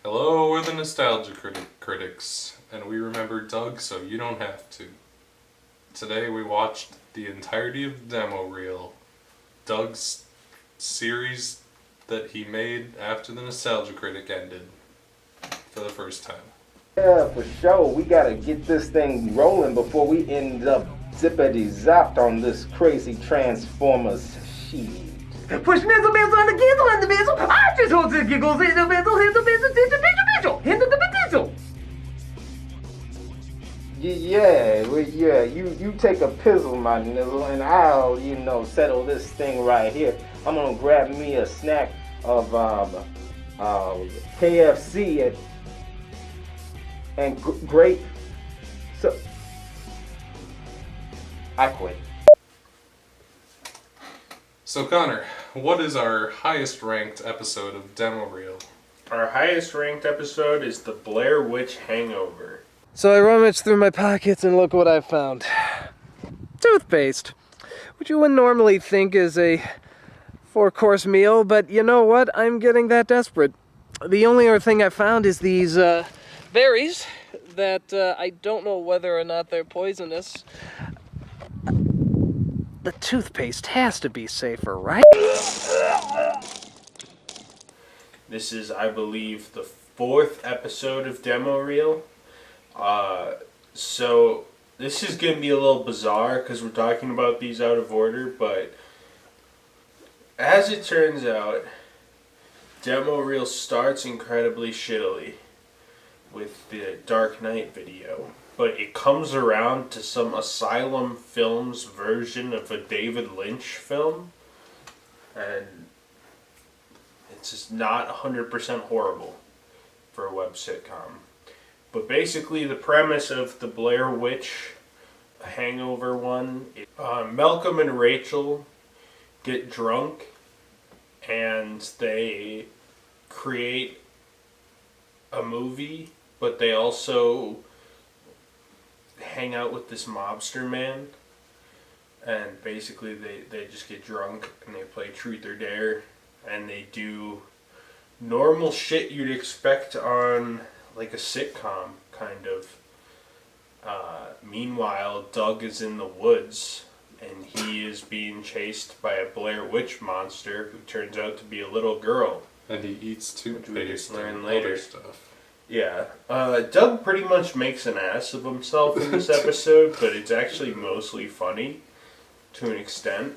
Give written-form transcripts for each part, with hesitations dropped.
Hello, we're the Nostalgia Critics, and we remember Doug so you don't have to. Today we watched the entirety of the demo reel, Doug's series that he made after the Nostalgia Critic ended, for the first time. Yeah, for sure. We gotta get this thing rolling before we end up zippity-zapped on this crazy Transformers shit. Push mizzle, mizzle, and the gizzle, and the mizzle. I just hold the giggles in the mizzle, hit the mizzle, hit the mizzle, hit the mizzle. Yeah, you take a pizzle, my nizzle, and I'll, settle this thing right here. I'm gonna grab me a snack of KFC and grape. So I quit. So Connor, what is our highest ranked episode of demo reel? Our highest ranked episode is the Blair Witch Hangover. So I rummaged through my pockets and look what I found. Toothpaste, which you wouldn't normally think is a 4-course meal, but you know what? I'm getting that desperate. The only other thing I found is these berries that I don't know whether or not they're poisonous. The toothpaste has to be safer, right? This is, I believe, the 4th episode of demo reel. So this is going to be a little bizarre because we're talking about these out of order, but as it turns out, demo reel starts incredibly shittily with the Dark Knight video, but it comes around to some Asylum Films version of a David Lynch film, and it's just not 100% horrible for a web sitcom. But basically the premise of the Blair Witch Hangover one, Malcolm and Rachel get drunk and they create a movie, but they also hang out with this mobster man, and basically they just get drunk and they play Truth or Dare, and they do normal shit you'd expect on like a sitcom, kind of. Meanwhile, Doug is in the woods and he is being chased by a Blair Witch monster who turns out to be a little girl. And he eats toothpaste learn and later. other stuff. Yeah, Doug pretty much makes an ass of himself in this episode, but it's actually mostly funny to an extent.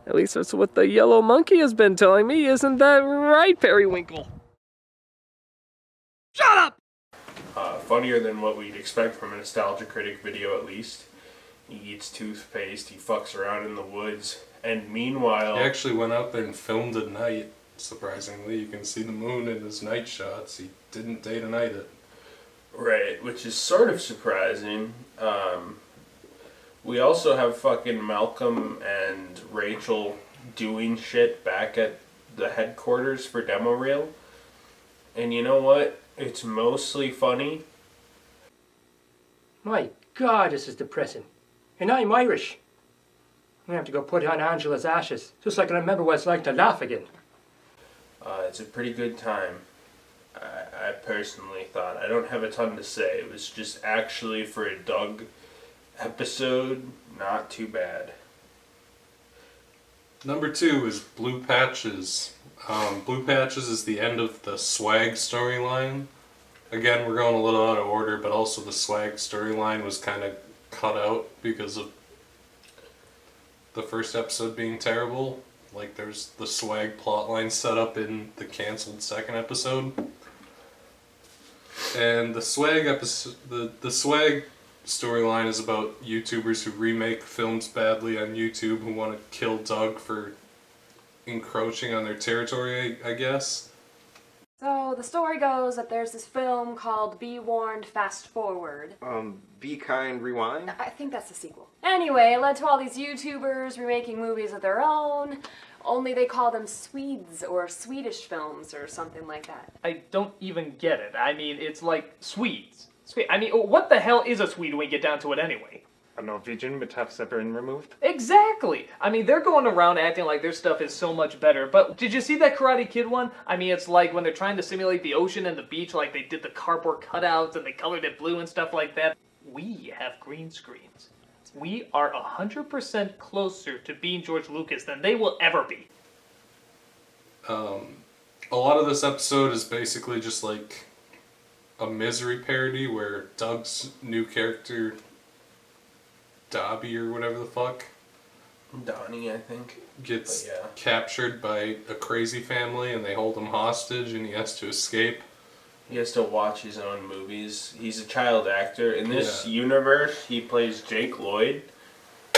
At least that's what the yellow monkey has been telling me, isn't that right, Periwinkle? Shut up! Funnier than what we'd expect from a Nostalgia Critic video, at least. He eats toothpaste, he fucks around in the woods, and meanwhile... He actually went out there and filmed at night, surprisingly. You can see the moon in his night shots. He didn't day to night it. Right, which is sort of surprising. We also have fucking Malcolm and Rachel doing shit back at the headquarters for demo reel. And you know what? It's mostly funny. My God, this is depressing. And I'm Irish. I'm gonna have to go put on Angela's ashes, just so I can remember what it's like to laugh again. It's a pretty good time. I personally thought. I don't have a ton to say. It was just actually, for a Doug episode, not too bad. Number 2 is Blue Patches. Blue Patches is the end of the Swag storyline. Again, we're going a little out of order, but also the Swag storyline was kind of cut out because of the first episode being terrible. Like, there's the Swag plotline set up in the cancelled second episode. And the Swag episode, the Swag storyline is about YouTubers who remake films badly on YouTube who want to kill Doug for encroaching on their territory, I guess. So the story goes that there's this film called Be Warned, Fast Forward. Be Kind, Rewind? I think that's the sequel. Anyway, it led to all these YouTubers remaking movies of their own, only they call them Swedes or Swedish films or something like that. I don't even get it. I mean, it's like Swedes. I mean, what the hell is a Swede when we get down to it anyway? a Norwegian with half their brain removed? Exactly! I mean, they're going around acting like their stuff is so much better, but did you see that Karate Kid one? I mean, it's like when they're trying to simulate the ocean and the beach, like they did the cardboard cutouts and they colored it blue and stuff like that. We have green screens. We are 100% closer to being George Lucas than they will ever be. A lot of this episode is basically just like a Misery parody where Doug's new character, Dobby or whatever the fuck, Donnie, I think, gets captured by a crazy family and they hold him hostage and he has to escape. He has to watch his own movies. He's a child actor. In this universe, he plays Jake Lloyd.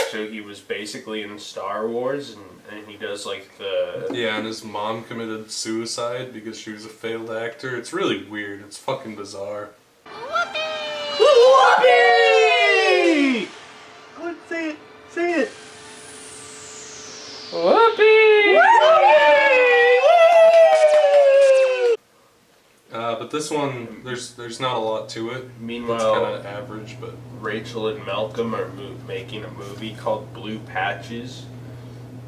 So he was basically in Star Wars, and he does like the... Yeah, and his mom committed suicide because she was a failed actor. It's really weird. It's fucking bizarre. Whoopee! Go on, say it. Say it. Whoopee! But this one, there's not a lot to it. Meanwhile, it's kind of average, but Rachel and Malcolm are making a movie called Blue Patches,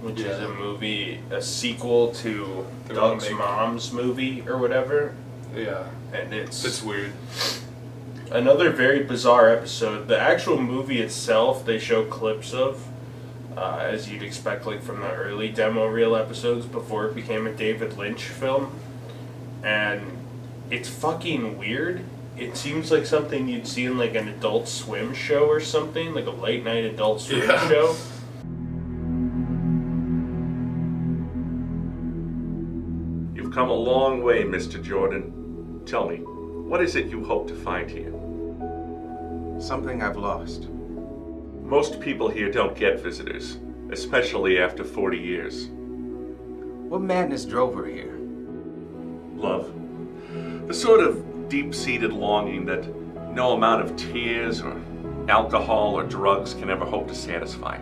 which is a sequel to Doug's mom's movie or whatever. Yeah, and it's weird. Another very bizarre episode. The actual movie itself, they show clips of, as you'd expect, like from the early demo reel episodes before it became a David Lynch film, and it's fucking weird. It seems like something you'd see in like an Adult Swim show or something, like a late night Adult Swim show. You've come a long way, Mr. Jordan. Tell me, what is it you hope to find here? Something I've lost. Most people here don't get visitors, especially after 40 years. What madness drove her here? Love. The sort of deep-seated longing that no amount of tears or alcohol or drugs can ever hope to satisfy.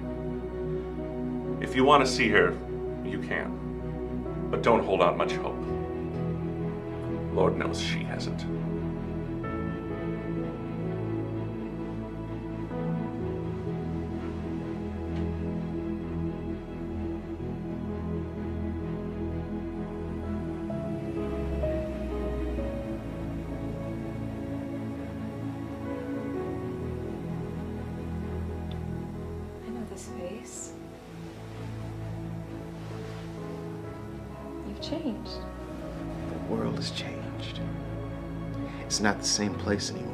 If you want to see her, you can. But don't hold out much hope. Lord knows she hasn't. Face. You've changed. The world has changed. It's not the same place anymore.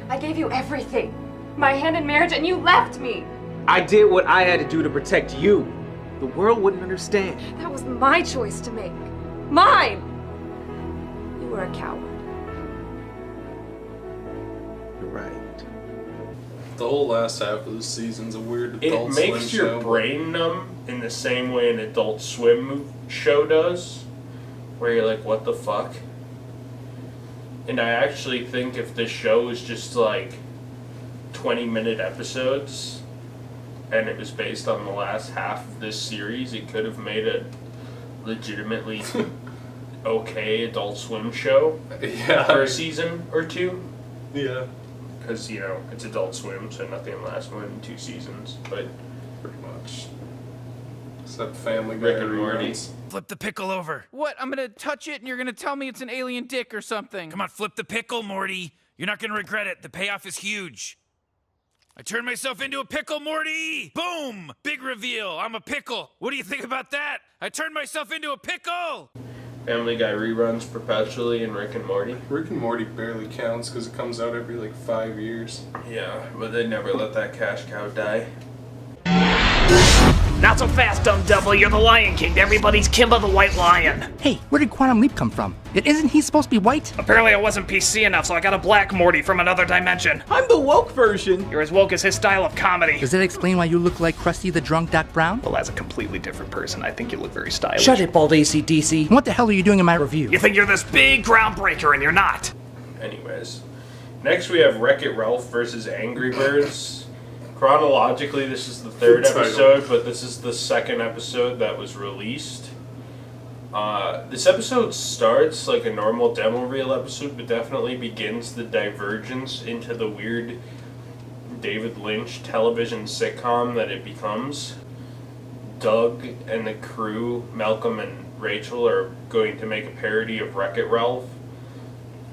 I gave you everything. My hand in marriage, and you left me. I did what I had to do to protect you. The world wouldn't understand. That was my choice to make. Mine! You were a coward. Right. The whole last half of the season's a weird Adult Swim show. It makes your brain numb in the same way an Adult Swim show does, where you're like, what the fuck? And I actually think if this show was just like 20-minute episodes and it was based on the last half of this series, it could have made a legitimately okay Adult Swim show for a season or two. Yeah. Because, you know, it's Adult Swim, so nothing lasts more than 2 seasons, but... Pretty much. Except Family Guy Rick and Morty. reruns. Flip the pickle over. What? I'm gonna touch it and you're gonna tell me it's an alien dick or something. Come on, flip the pickle, Morty. You're not gonna regret it. The payoff is huge. I turned myself into a pickle, Morty! Boom! Big reveal. I'm a pickle. What do you think about that? I turned myself into a pickle! Family Guy reruns perpetually in Rick and Morty. Rick and Morty barely counts because it comes out every like 5 years. Yeah, but they never let that cash cow die. Not so fast, dumb devil. You're the Lion King. Everybody's Kimba the White Lion. Hey, where did Quantum Leap come from? Isn't he supposed to be white? Apparently I wasn't PC enough, so I got a black Morty from another dimension. I'm the woke version. You're as woke as his style of comedy. Does that explain why you look like Krusty the Drunk Doc Brown? Well, as a completely different person, I think you look very stylish. Shut it, bald AC/DC. What the hell are you doing in my review? You think you're this big groundbreaker, and you're not. Anyways. Next we have Wreck-It Ralph versus Angry Birds. Chronologically, this is the 3rd episode, but this is the 2nd episode that was released. This episode starts like a normal demo reel episode, but definitely begins the divergence into the weird David Lynch television sitcom that it becomes. Doug and the crew, Malcolm and Rachel, are going to make a parody of Wreck-It Ralph,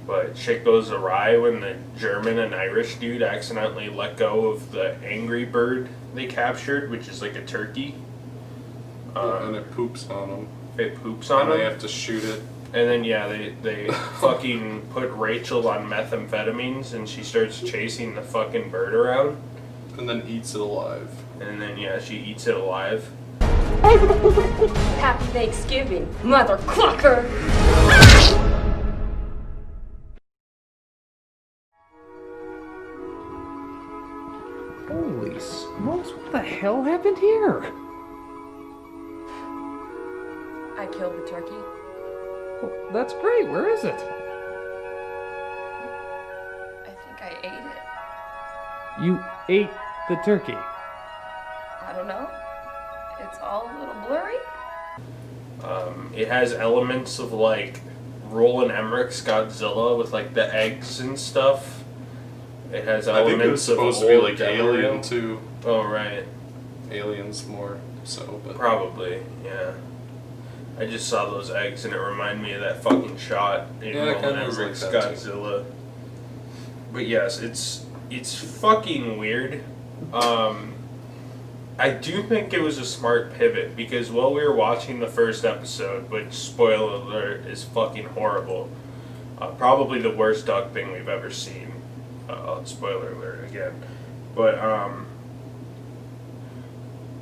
but shit goes awry when the German and Irish dude accidentally let go of the angry bird they captured, which is like a turkey. And it poops on them. It poops on and them. they have to shoot it. And then they fucking put Rachel on methamphetamines and she starts chasing the fucking bird around. And then eats it alive. And then she eats it alive. Happy Thanksgiving, mother clucker! Holy smokes, what the hell happened here? I killed the turkey. Well, that's great, where is it? I think I ate it. You ate the turkey. I don't know. It's all a little blurry. It has elements of like Roland Emmerich's Godzilla with like the eggs and stuff. It has I think elements it was supposed to be old like Demo Alien Reel. too. Oh right. Aliens more so, but Probably, yeah. I just saw those eggs and it reminded me of that fucking shot in Yeah, it Roland kinda was Emmerich's like that, too. Godzilla. But yes, it's fucking weird. I do think it was a smart pivot because while we were watching the first episode, which spoiler alert is fucking horrible, probably the worst dog thing we've ever seen. Spoiler alert again, but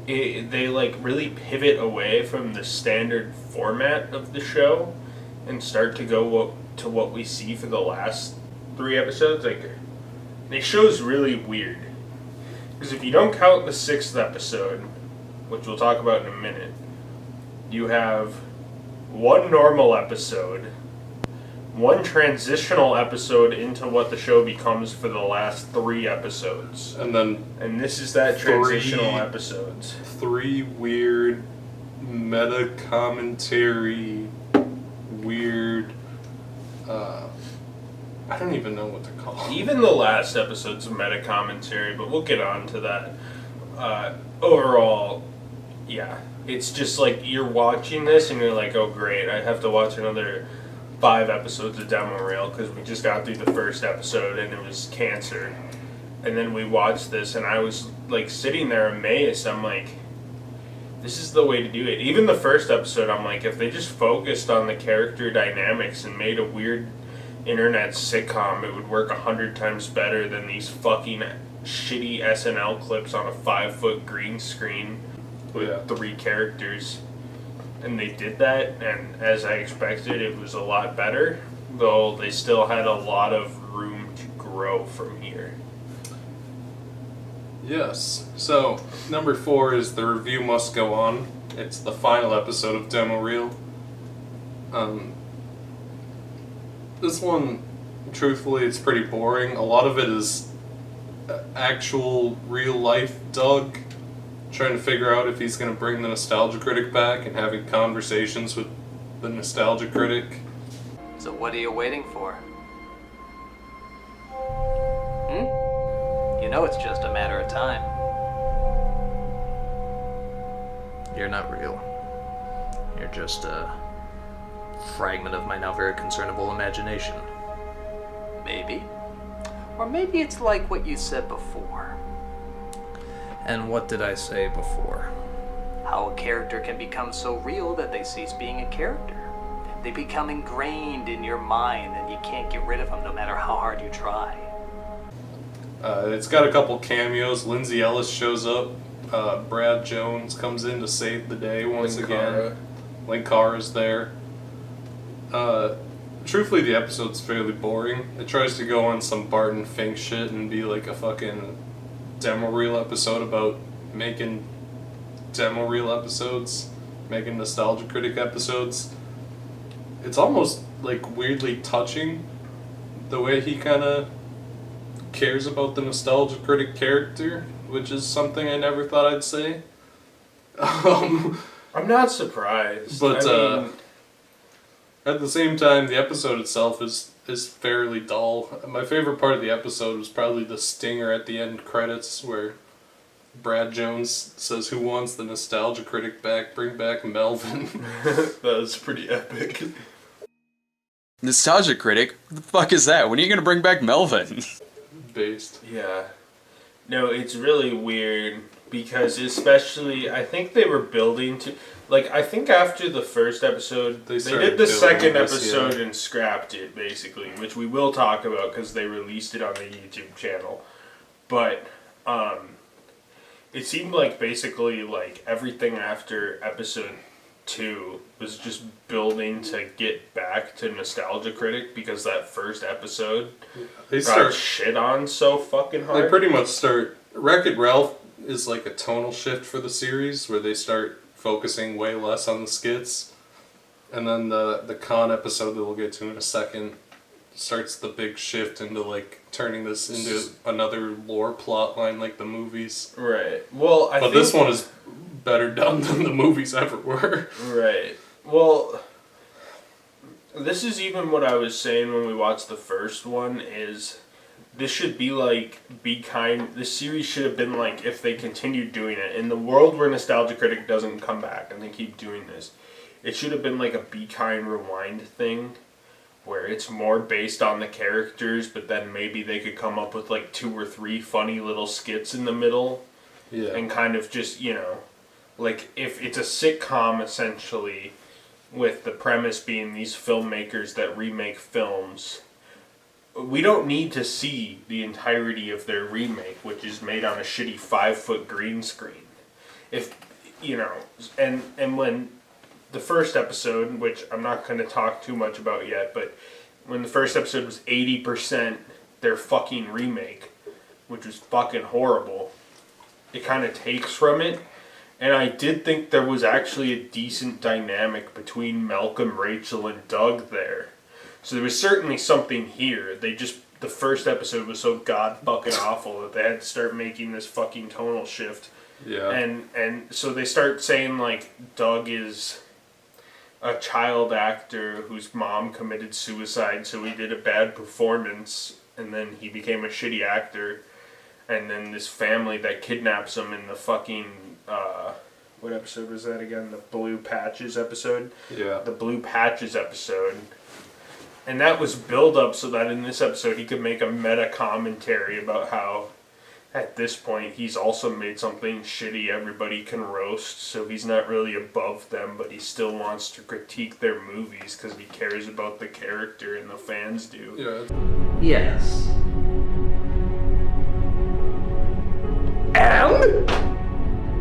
they like really pivot away from the standard format of the show and start to go to what we see for the last 3 episodes. Like, the show's really weird. Because if you don't count the 6th episode, which we'll talk about in a minute, you have one normal episode, one transitional episode into what the show becomes for the last 3 episodes. And this is that transitional episodes. 3 weird meta commentary, weird. I don't even know what to call it. Even the last episode's a meta commentary, but we'll get on to that. Overall, yeah, it's just like you're watching this and you're like, oh great, I have to watch another 5 episodes of Demo Reel because we just got through the first episode and it was cancer. And then we watched this and I was like sitting there amazed. I'm like, this is the way to do it. Even the first episode, I'm like, if they just focused on the character dynamics and made a weird internet sitcom, it would work 100 times better than these fucking shitty SNL clips on a 5-foot green screen with 3 characters. And they did that, and as I expected, it was a lot better, though they still had a lot of room to grow from here. Yes. So, number 4 is The Review Must Go On. It's the final episode of Demo Reel. This one, truthfully, it's pretty boring. A lot of it is actual, real-life Doug trying to figure out if he's going to bring the Nostalgia Critic back and having conversations with the Nostalgia Critic. So what are you waiting for? You know it's just a matter of time. You're not real. You're just a fragment of my now very concernable imagination. Maybe. Or maybe it's like what you said before. And what did I say before? How a character can become so real that they cease being a character. They become ingrained in your mind and you can't get rid of them no matter how hard you try. It's got a couple cameos. Lindsay Ellis shows up. Brad Jones comes in to save the day once again. Linkara's there. Truthfully, the episode's fairly boring. It tries to go on some Barton Fink shit and be like a fucking Demo Reel episode about making Demo Reel episodes, making Nostalgia Critic episodes. It's almost like weirdly touching the way he kind of cares about the Nostalgia Critic character, which is something I never thought I'd say. I'm not surprised. But I mean, At the same time, the episode itself is fairly dull. My favorite part of the episode was probably the stinger at the end credits where Brad Jones says, "Who wants the nostalgia critic back? Bring back Melvin." That was pretty epic. Nostalgia critic? What the fuck is that? When are you gonna bring back Melvin? Based. Yeah. No, it's really weird because especially, I think they were building to... Like, I think after the first episode, they did the second episode and scrapped it, basically, which we will talk about because they released it on the YouTube channel. But, it seemed like basically, like, everything after episode 2 was just building to get back to Nostalgia Critic because that first episode got shit on so fucking hard. They pretty much start... Wreck-It Ralph is like a tonal shift for the series where they start focusing way less on the skits. And then the Con episode that we'll get to in a second starts the big shift into like turning this into another lore plot line like the movies. Right. Well, But this one is better done than the movies ever were. Right. Well, this is even what I was saying when we watched the first one is this should be like Be Kind. This series should have been like if they continued doing it in the world where Nostalgia Critic doesn't come back and they keep doing this. It should have been like a Be Kind Rewind thing where it's more based on the characters, but then maybe they could come up with like 2 or 3 funny little skits in the middle. Yeah. And kind of just, you know, like if it's a sitcom essentially with the premise being these filmmakers that remake films, we don't need to see the entirety of their remake, which is made on a shitty 5-foot green screen. If, you know, and when the first episode, which I'm not going to talk too much about yet, but when the first episode was 80% their fucking remake, which was fucking horrible, it kind of takes from it. And I did think there was actually a decent dynamic between Malcolm, Rachel, and Doug there. So there was certainly something here. The first episode was so god fucking awful that they had to start making this fucking tonal shift. Yeah. And so they start saying like Doug is a child actor whose mom committed suicide, so he did a bad performance, and then he became a shitty actor. And then this family that kidnaps him in the fucking, what episode was that again? The Blue Patches episode? Yeah. The Blue Patches episode. And that was build up so that in this episode he could make a meta commentary about how at this point he's also made something shitty everybody can roast, so he's not really above them, but he still wants to critique their movies because he cares about the character and the fans do. Yeah. Yes.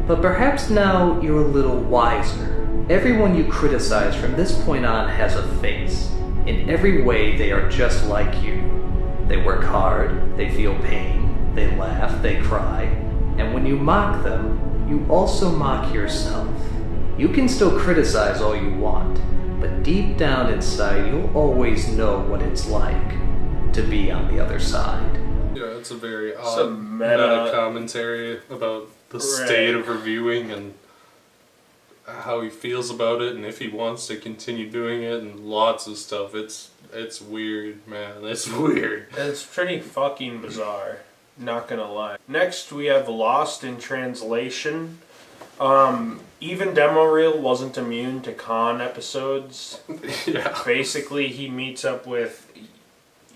But perhaps now you're a little wiser. Everyone you criticize from this point on has a face. In every way, they are just like you. They work hard, they feel pain, they laugh, they cry, and when you mock them, you also mock yourself. You can still criticize all you want, but deep down inside, you'll always know what it's like to be on the other side. Yeah, it's a very odd meta commentary about the state of reviewing and how he feels about it and if he wants to continue doing it and lots of stuff. It's weird, man. It's weird. It's pretty fucking bizarre. Not gonna lie. Next we have Lost in Translation. Even Demo Reel wasn't immune to Con episodes. Yeah. Basically he meets up with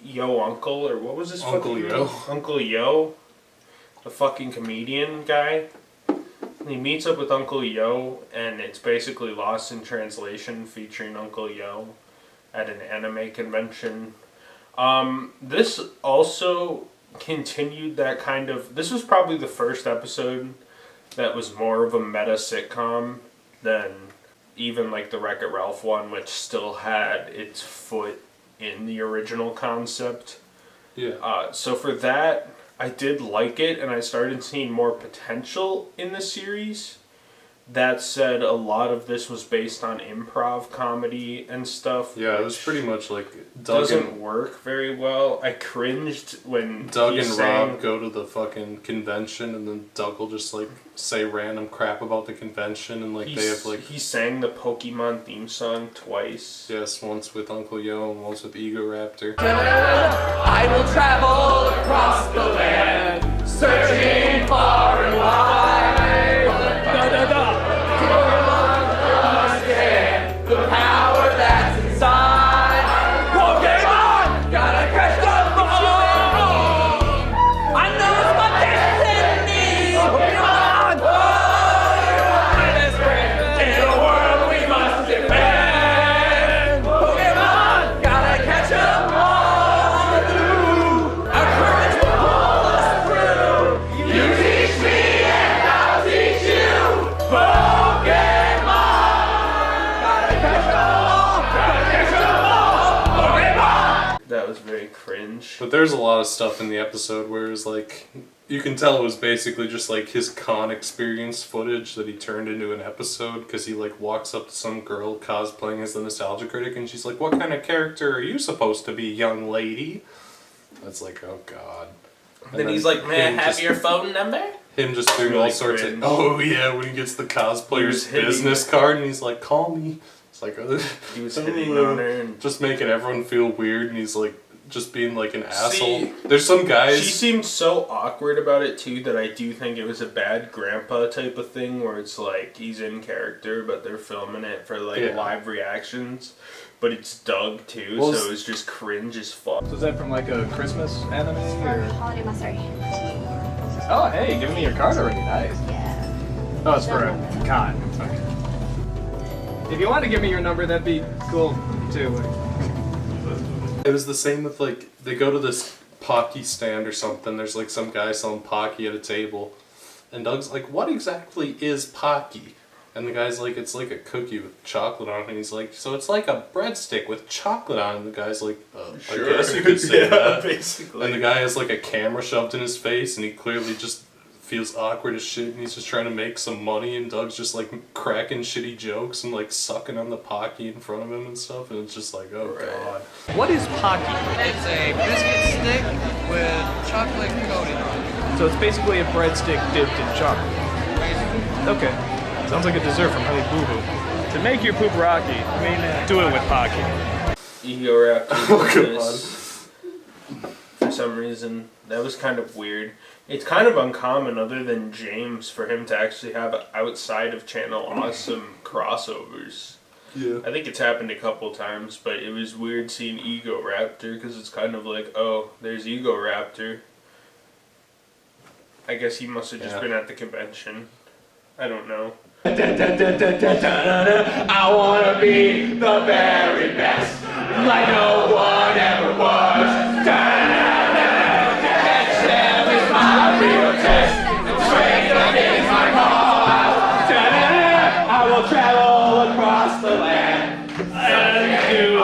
Yo Uncle, or what was his Uncle fucking Yo. name? Uncle Yo. The fucking comedian guy. He meets up with Uncle Yo, and it's basically Lost in Translation featuring Uncle Yo at an anime convention. This also continued that kind of... This was probably the first episode that was more of a meta sitcom than even like the Wreck-It Ralph one, which still had its foot in the original concept. Yeah. So for that, I did like it, and I started seeing more potential in the series. That said, a lot of this was based on improv comedy and stuff. Yeah, it was pretty much like doesn't work very well. I cringed when Doug he and sang, Rob go to the fucking convention, and then Doug will just like say random crap about the convention, and like they have like he sang the Pokemon theme song twice. Yes, once with Uncle Yo and once with Ego Raptor. I will travel across the land, searching far and wide. Understand the power that's inside. Pokemon, gotta catch them all. I know it's my destiny. Pokemon, in a world we must defend. Pokemon, gotta catch them all. Our courage will pull us through. You teach me and I'll teach you. Pokemon, gotta catch them all. Gotta catch them all. Pokemon. That was very cringe. But there's a lot of stuff in the episode where it was like, you can tell it was basically just like his con experience footage that he turned into an episode, because he like walks up to some girl cosplaying as the Nostalgia Critic, and she's like, "What kind of character are you supposed to be, young lady?" That's like, oh god. And Then he's like, "May I him have just- your phone number?" Him just doing Really all sorts cringe. of, oh yeah, when he gets the cosplayer's hitting- business card, and he's like, "Call me." It's like, He was hitting on her and just making everyone feel weird, and he's like, just being like an asshole. See, There's some guys. She seemed so awkward about it too that I do think it was a bad grandpa type of thing where it's like he's in character but they're filming it for like Yeah. live reactions. But it's Doug too, Well, so it was just cringe as fuck. So is that from like a Christmas anime or? Holiday Mastery. Oh, hey, giving me your card already. Nice. Yeah. Oh, it's for a con. Okay. If you want to give me your number, that'd be cool too. It was the same with like, they go to this Pocky stand or something. There's like some guy selling Pocky at a table, and Doug's like, "What exactly is Pocky?" And the guy's like, "It's like a cookie with chocolate on it." And he's like, "So it's like a breadstick with chocolate on it." And the guy's like, Sure. "I guess you could say Yeah, that." basically. And the guy has like a camera shoved in his face, and he clearly just feels awkward as shit, and he's just trying to make some money, and Doug's just like cracking shitty jokes and like sucking on the Pocky in front of him and stuff, and it's just like, oh god. What is Pocky? It's a biscuit stick with chocolate coating on it. So it's basically a breadstick dipped in chocolate. Okay. Sounds like a dessert from Honey Boo Boo. To make your poop rocky, do it with Pocky. Ego Raptor Oh, did this. For some reason, that was kind of weird. It's kind of uncommon, other than James, for him to actually have outside of channel awesome crossovers. Yeah. I think it's happened a couple times, but it was weird seeing Ego Raptor because it's kind of like, oh, there's Ego Raptor. I guess he must have just been at the convention. I don't know. I wanna be the very best, like no one ever was. Excel is my real test, strength is my cause. I will travel across the land and do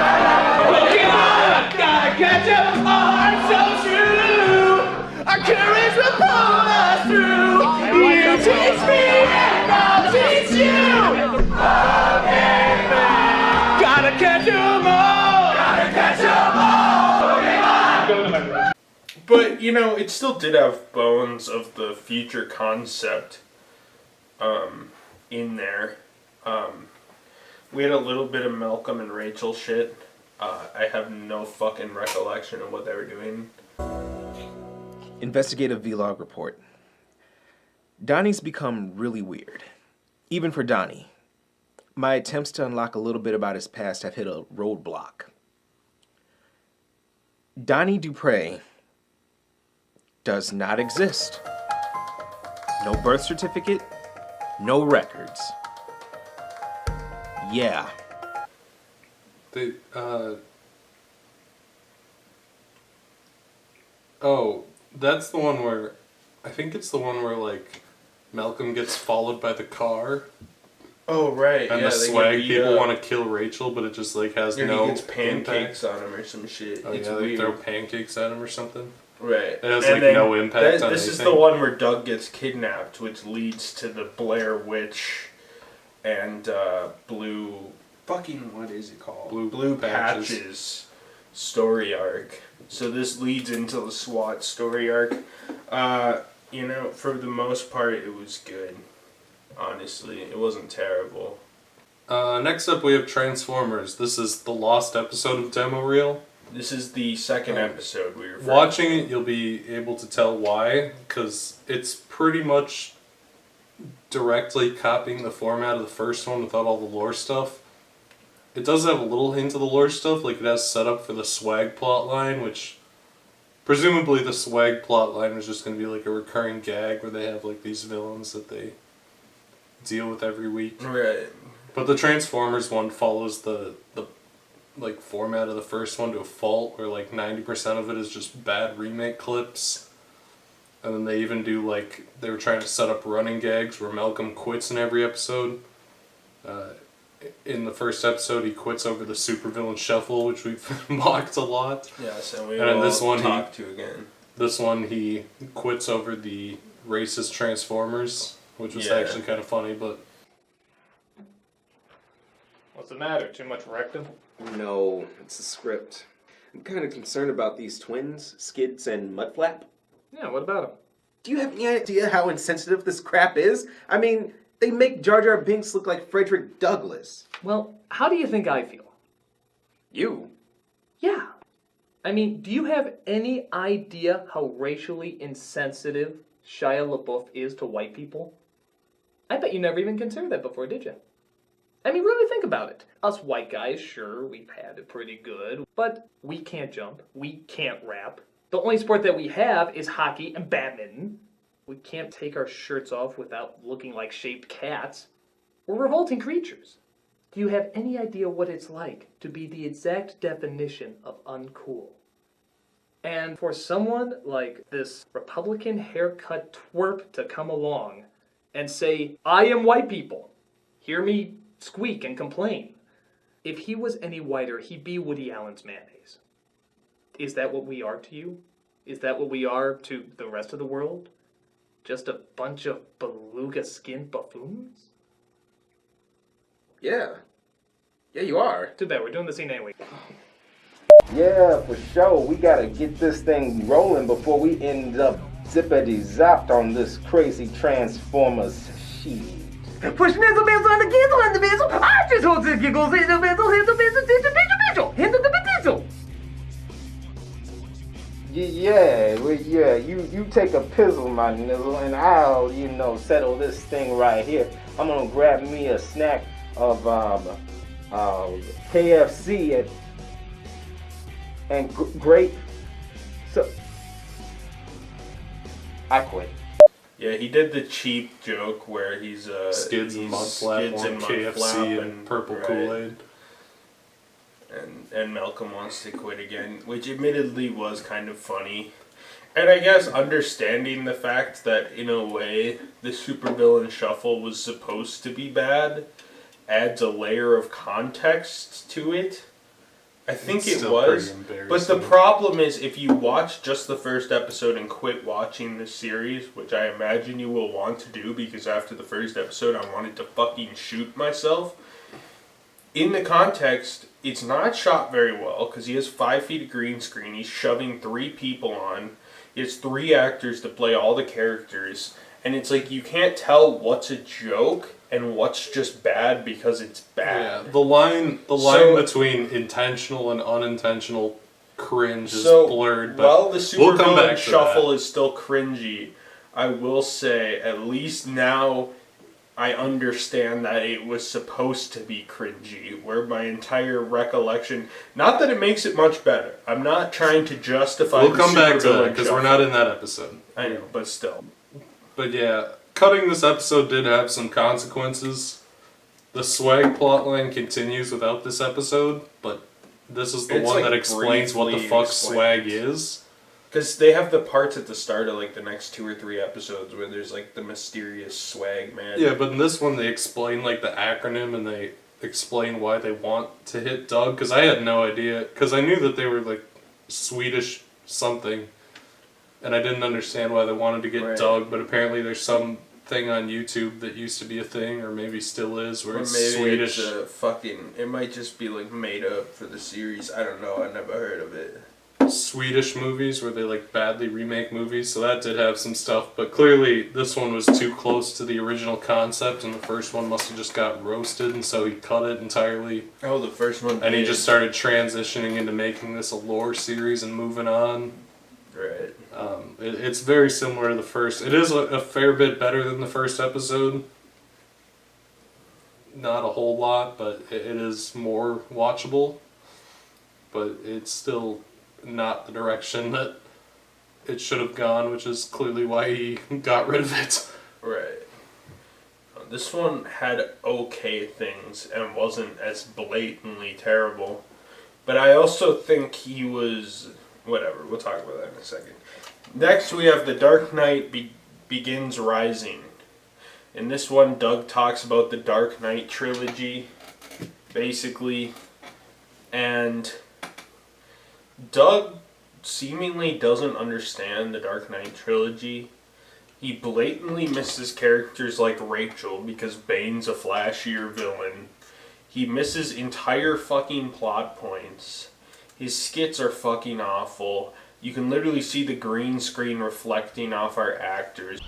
Pokemon, gotta catch up, our hearts so true. Our courage will pull us through. You teach me and I'll teach you. Pokemon, gotta catch 'em all. Gotta catch 'em all. Pokemon. But, you know, it still did have bones of the future concept in there. We had a little bit of Malcolm and Rachel shit. I have no fucking recollection of what they were doing. Investigative vlog report. Donnie's become really weird. Even for Donnie. My attempts to unlock a little bit about his past have hit a roadblock. Donnie Dupre does not exist. No birth certificate, no records. Yeah. They, oh, that's the one where, I think it's the one where, like, Malcolm gets followed by the car. Oh, right. And yeah, the they swag get beat people up. want to kill Rachel, but it just like has Or no he gets pancakes impact. on him or some shit. Oh It's yeah, they weird. throw pancakes at him or something. Right. It has And like then no impact on This is anything. the one where Doug gets kidnapped, which leads to the Blair Witch and Blue... Fucking, what is it called? Blue Patches story arc. So this leads into the SWAT story arc. You know, for the most part, it was good. Honestly, it wasn't terrible. Next up, we have Transformers. This is the lost episode of Demo Reel. This is the second episode we were Watching it, you'll be able to tell why, because it's pretty much directly copying the format of the first one without all the lore stuff. It does have a little hint of the lore stuff, like it has set up for the swag plotline, which presumably the swag plotline was just going to be like a recurring gag where they have like these villains that they deal with every week. Right. But the Transformers one follows the like format of the first one to a fault, where like 90% of it is just bad remake clips. And then they even do like, they were trying to set up running gags where Malcolm quits in every episode. In the first episode, he quits over the supervillain shuffle, which we've mocked a lot. Yes, and we and in will this one, talk to again. This one, he quits over the racist Transformers, which was actually kind of funny, but... What's the matter? Too much rectum? No, it's the script. I'm kind of concerned about these twins, Skids and Mudflap. Yeah, what about him? Do you have any idea how insensitive this crap is? I mean, they make Jar Jar Binks look like Frederick Douglass. Well, how do you think I feel? You? Yeah. I mean, do you have any idea how racially insensitive Shia LaBeouf is to white people? I bet you never even considered that before, did you? I mean, really think about it. Us white guys, sure, we've had it pretty good, but we can't jump, we can't rap. The only sport that we have is hockey and badminton. We can't take our shirts off without looking like shaped cats. We're revolting creatures. Do you have any idea what it's like to be the exact definition of uncool? And for someone like this Republican haircut twerp to come along and say, I am white people, hear me squeak and complain. If he was any whiter, he'd be Woody Allen's mayonnaise. Is that what we are to you? Is that what we are to the rest of the world? Just a bunch of beluga-skinned buffoons? Yeah. Yeah, you are. Too bad, we're doing the scene anyway. Yeah, for sure. We gotta get this thing rolling before we end up zippity-zapped on this crazy Transformers shit. Push nizzle bizzle and the gizzle and the bizzle. I just hold the giggles in the bizzle, hit the bizzle, hit the bizzle, hit the bizzle. Yeah, you take a pizzle, my nizzle, and I'll, settle this thing right here. I'm gonna grab me a snack of KFC and grape. So I quit. Yeah, he did the cheap joke where he's Skids and Mudflap want KFC and purple Kool-Aid. And Malcolm wants to quit again, which admittedly was kind of funny. And I guess understanding the fact that, in a way, the supervillain shuffle was supposed to be bad adds a layer of context to it. I think It's it still was. pretty embarrassing. But the problem is, if you watch just the first episode and quit watching the series, which I imagine you will want to do because after the first episode I wanted to fucking shoot myself. In the context, it's not shot very well because he has 5 feet of green screen. He's shoving 3 people on. He has 3 actors to play all the characters. And it's like you can't tell what's a joke and what's just bad because it's bad. Yeah, the line between intentional and unintentional cringe is blurred. But while the we'll come supervillain back to shuffle that. is still cringy, I will say at least now I understand that it was supposed to be cringy, where my entire recollection, not that it makes it much better. I'm not trying to justify We'll the come back to supervillain that because we're shuffle. not in that episode. I know, but still. But yeah, cutting this episode did have some consequences. The swag plotline continues without this episode, but this is the It's one like that explains what the briefly fuck explained. swag is. Because they have the parts at the start of like the next 2 or 3 episodes where there's like the mysterious swag man. Yeah, but in this one they explain like the acronym and they explain why they want to hit Doug. Because I had no idea. Because I knew that they were like Swedish something, and I didn't understand why they wanted to get Doug. But apparently there's some thing on YouTube that used to be a thing, or maybe still is, where it's maybe Swedish. It's it might just be like made up for the series. I don't know. I never heard of it. Swedish movies where they like badly remake movies, so that did have some stuff, but clearly this one was too close to the original concept and the first one must have just got roasted, and so he cut it entirely. Oh, the first one and he just started transitioning into making this a lore series and moving on. Right. It's very similar to the first. It is a fair bit better than the first episode. Not a whole lot, but it is more watchable, but it's still not the direction that it should have gone, which is clearly why he got rid of it. Right. This one had okay things and wasn't as blatantly terrible. But I also think he was... Whatever, we'll talk about that in a second. Next we have The Dark Knight Begins Rising. In this one, Doug talks about the Dark Knight trilogy, basically. And Doug seemingly doesn't understand the Dark Knight trilogy. He blatantly misses characters like Rachel because Bane's a flashier villain. He misses entire fucking plot points. His skits are fucking awful. You can literally see the green screen reflecting off our actors.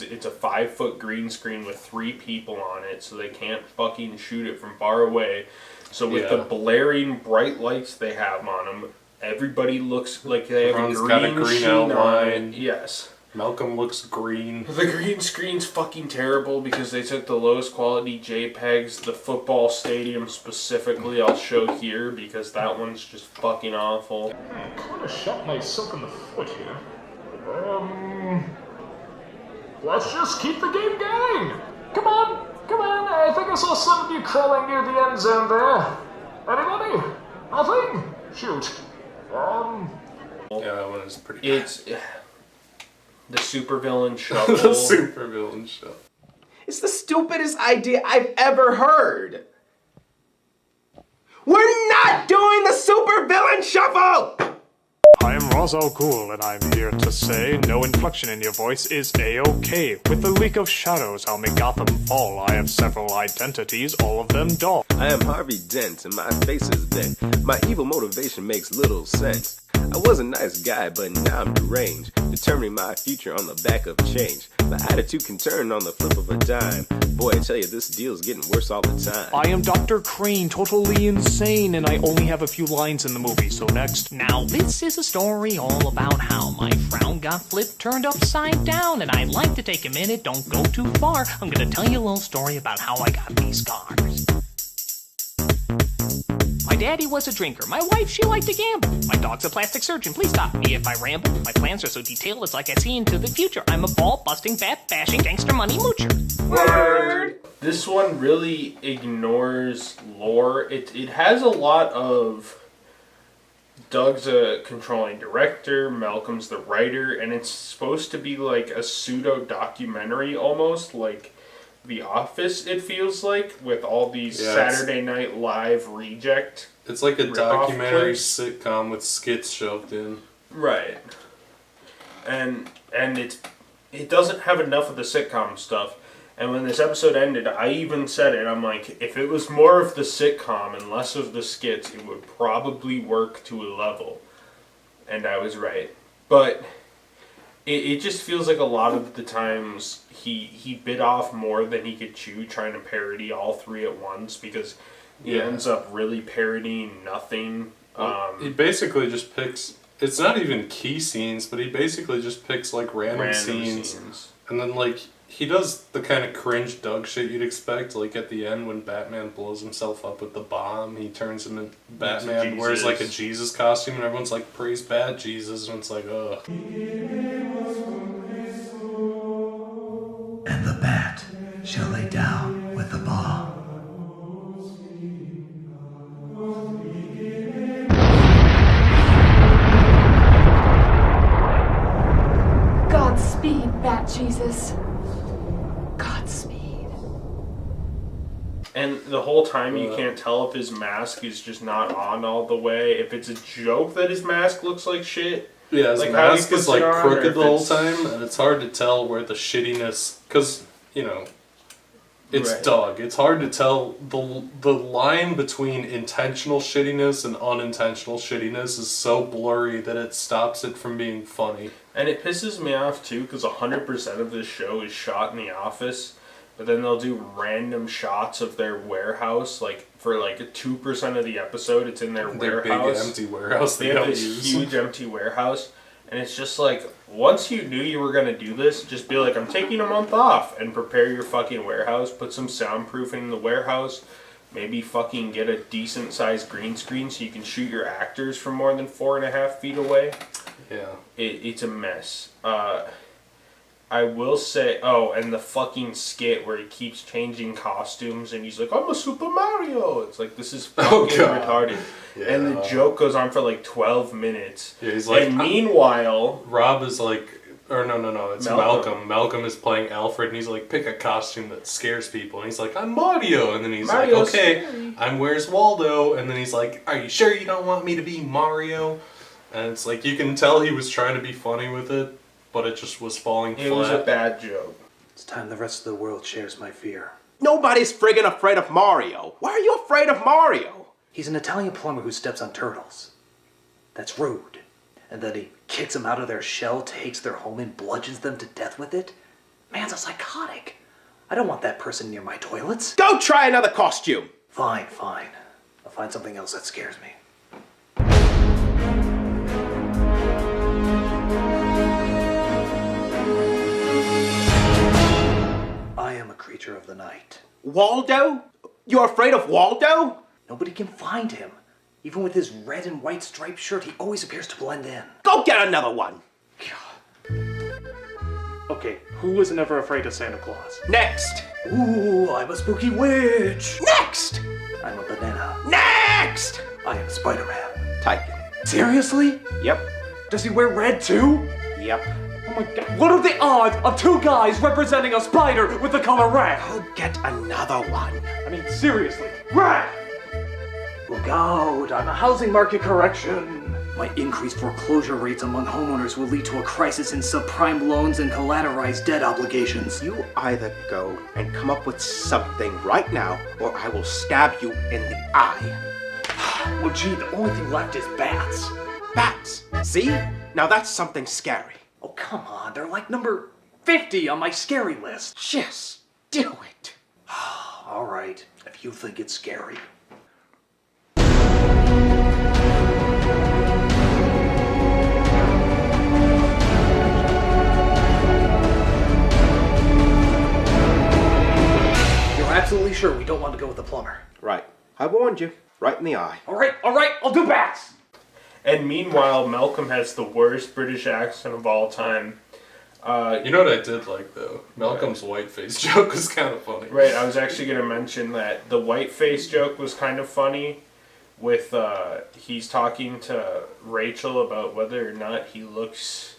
It's a 5-foot green screen with 3 people on it, so they can't fucking shoot it from far away. So with the blaring bright lights they have on them, everybody looks like they have Everyone's a got a green green sheen outline. on it. Yes. Malcolm looks green. The green screen's fucking terrible because they took the lowest quality JPEGs. The football stadium specifically I'll show here because that one's just fucking awful. Kind of shot myself in the foot here. Let's just keep the game going. Come on. I think I saw some of you crawling near the end zone there. Anybody? Nothing? Shoot. Yeah, that one is pretty bad. It's the supervillain shuffle. The supervillain shuffle. It's the stupidest idea I've ever heard. We're not doing the supervillain shuffle! I am Ra's al Ghul, and I'm here to say no inflection in your voice is A-OK. With the leak of shadows, I'll make Gotham fall. I have several identities, all of them dull. I am Harvey Dent, and my face is bent. My evil motivation makes little sense. I was a nice guy, but now I'm deranged, determining my future on the back of change. My attitude can turn on the flip of a dime. Boy, I tell you, this deal's getting worse all the time. I am Dr. Crane, totally insane, and I only have a few lines in the movie, so next. Now this is a story all about how my frown got flipped, turned upside down, and I'd like to take a minute, don't go too far. I'm gonna tell you a little story about how I got these scars. My daddy was a drinker. My wife, she liked to gamble. My dog's a plastic surgeon. Please stop me if I ramble. My plans are so detailed, it's like I see into the future. I'm a ball-busting, fat-bashing, gangster money moocher. Word! This one really ignores lore. It has a lot of... Doug's a controlling director, Malcolm's the writer, and it's supposed to be like a pseudo-documentary almost, like The Office, it feels like, with all these Saturday Night Live reject. It's like a documentary clips. sitcom with skits shoved in. Right. And it doesn't have enough of the sitcom stuff. And when this episode ended, I even said it, I'm like, if it was more of the sitcom and less of the skits, it would probably work to a level. And I was right. But it just feels like a lot of the times he bit off more than he could chew trying to parody all 3 at once because he ends up really parodying nothing. He basically just picks, it's not even key scenes, but he basically just picks like random scenes. And then like, he does the kind of cringe Doug shit you'd expect, like at the end when Batman blows himself up with the bomb, he turns him in Batman, wears like a Jesus costume, and everyone's like, praise Bat Jesus, and it's like, ugh. And the bat shall lay down with the ball. And the whole time you can't tell if his mask is just not on all the way. If it's a joke that his mask looks like shit. Yeah, his like how he mask puts is like it on, crooked or the if whole it's- time, and it's hard to tell where the shittiness, because you know, it's Right. Doug. It's hard to tell the line between intentional shittiness and unintentional shittiness is so blurry that it stops it from being funny. And it pisses me off too, because 100% of this show is shot in the office, but then they'll do random shots of their warehouse, like for like 2% of the episode, it's in their warehouse. Big empty warehouse They they have don't this use. huge empty warehouse, and it's just like, once you knew you were gonna do this, just be like, I'm taking a month off, and prepare your fucking warehouse, put some soundproofing in the warehouse, maybe fucking get a decent sized green screen so you can shoot your actors from more than 4.5 feet away. Yeah. It's a mess. I will say, and the fucking skit where he keeps changing costumes and he's like, I'm a Super Mario. It's like, this is fucking retarded. Yeah. And the joke goes on for like 12 minutes. Yeah, he's like, and meanwhile, Rob is like, or no, it's Malcolm. Malcolm. Malcolm is playing Alfred, and he's like, pick a costume that scares people. And he's like, I'm Mario. And then he's Mario's like, okay, scary. I'm Where's Waldo? And then he's like, are you sure you don't want me to be Mario? And it's like, you can tell he was trying to be funny with it, but it just was falling flat. it was a bad joke. It's time the rest of the world shares my fear. Nobody's friggin' afraid of Mario. Why are you afraid of Mario? He's an Italian plumber who steps on turtles. That's rude. And then he kicks them out of their shell, takes their home, and bludgeons them to death with it? Man's a psychotic. I don't want that person near my toilets. Go try another costume. Fine. I'll find something else that scares me. I am a creature of the night. Waldo? You're afraid of Waldo? Nobody can find him. Even with his red and white striped shirt, he always appears to blend in. Go get another one. Okay, who was never afraid of Santa Claus? Next. Ooh, I'm a spooky witch. Next. I'm a banana. Next. I am Spider-Man. Tyke. Seriously? Yep. Does he wear red too? Yep. Oh my god. What are the odds of two guys representing a spider with the color red? Go get another one. I mean, seriously. Red! Look out, I'm a housing market correction. My increased foreclosure rates among homeowners will lead to a crisis in subprime loans and collateralized debt obligations. You either go and come up with something right now, or I will stab you in the eye. Well, gee, the only thing left is bats. Bats. See? Now that's something scary. Oh, come on, they're like number 50 on my scary list. Just do it. All right, if you think it's scary. You're absolutely sure we don't want to go with the plumber? Right. I warned you. Right in the eye. All right, I'll do bats. And meanwhile, Malcolm has the worst British accent of all time. You know what I did like, though? Malcolm's whiteface joke was kind of funny. Right, I was actually going to mention that the whiteface joke was kind of funny with, he's talking to Rachel about whether or not he looks...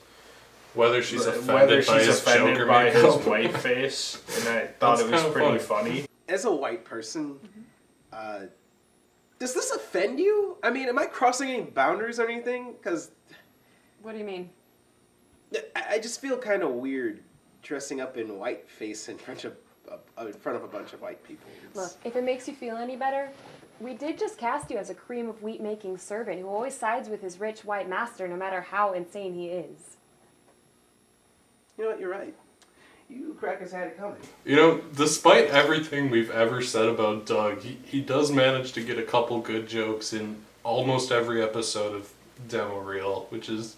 Whether she's offended by his Joker makeup. whiteface, and I thought That's it was kinda pretty funny. funny. As a white person, does this offend you? I mean, am I crossing any boundaries or anything? Because What do you mean? I just feel kind of weird dressing up in whiteface in front of a bunch of white people. Look, if it makes you feel any better, we did just cast you as a cream of wheat making servant who always sides with his rich white master no matter how insane he is. You know what? You're right. You crackers had it coming. You know, despite everything we've ever said about Doug, he does manage to get a couple good jokes in almost every episode of Demo Reel, which is